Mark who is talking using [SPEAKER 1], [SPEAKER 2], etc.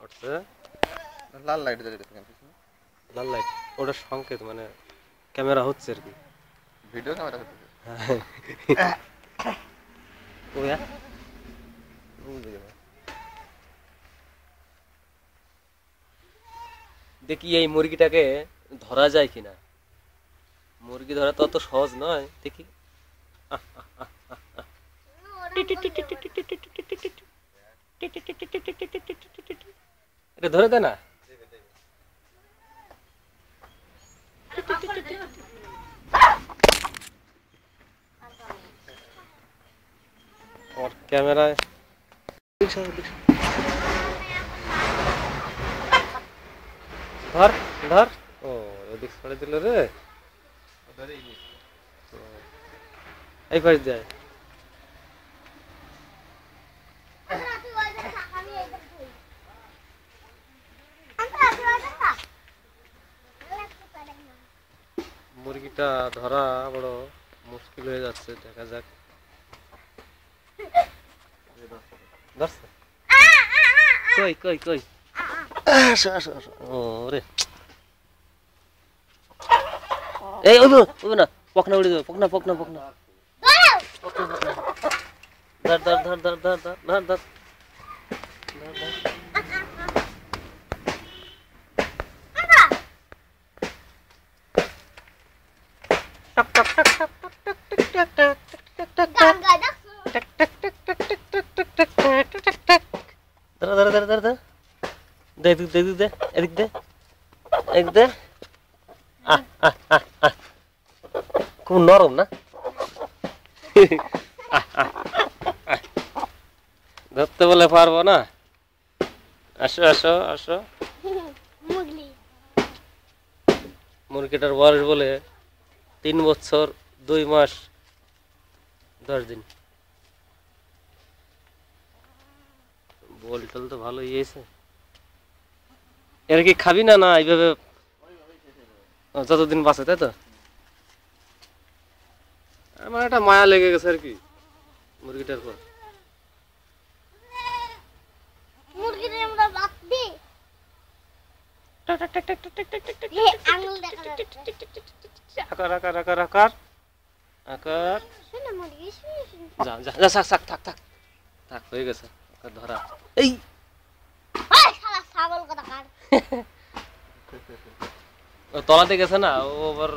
[SPEAKER 1] উঠছে
[SPEAKER 2] লাল লাইট জ্বলে কেন পিছনে?
[SPEAKER 1] লাল লাইট ওটা সংকেত মানে ক্যামেরা হচ্ছে আর কি
[SPEAKER 2] ভিডিও ক্যামেরা হচ্ছে।
[SPEAKER 1] ওয়া দেখি এই মুরগিটাকে ধরা যায় কিনা মুরগি ধরা তো অত সহজ নয় দেখি এটা ধরে দে না और कैमरा धर धर ओ ওদিক ছড়ে দিল রে এই পাশ যায় মুরগিটা ধরা বড় মুশকিল হয়ে যাচ্ছে দেখা যাক ধরছে কই কই কই আসো আসো আসো ওরে এই ওই ওই না পকনা উড়ে যাবে পকনা পকনা পকনা ধর ধর ধর ধর ধর ধর ধর ধর টক টক টক টক টক টক টক টক টক টক ধর ধর ধর ধর ধর দে দে দে দে এদিক দে এদিক দে খুব নরম না ধরতে বলে পারবো না আসো আসো আসো মুরগিটার বয়স বলে 3 বছর 2 মাস 10 দিন বল টল তো ভালো ইয়েছে এর কি খাবি না না এইভাবে যতদিন বাঁচে তাই তো আমার একটা মায়া লেগে গেছে আর কি মুরগিটার পর আকার আকার আকার আকার আকার যা যা যা থাক থাক থাক থাক থাক হয়ে গেছে ধরা এই তলাতে গেছে না ও আবার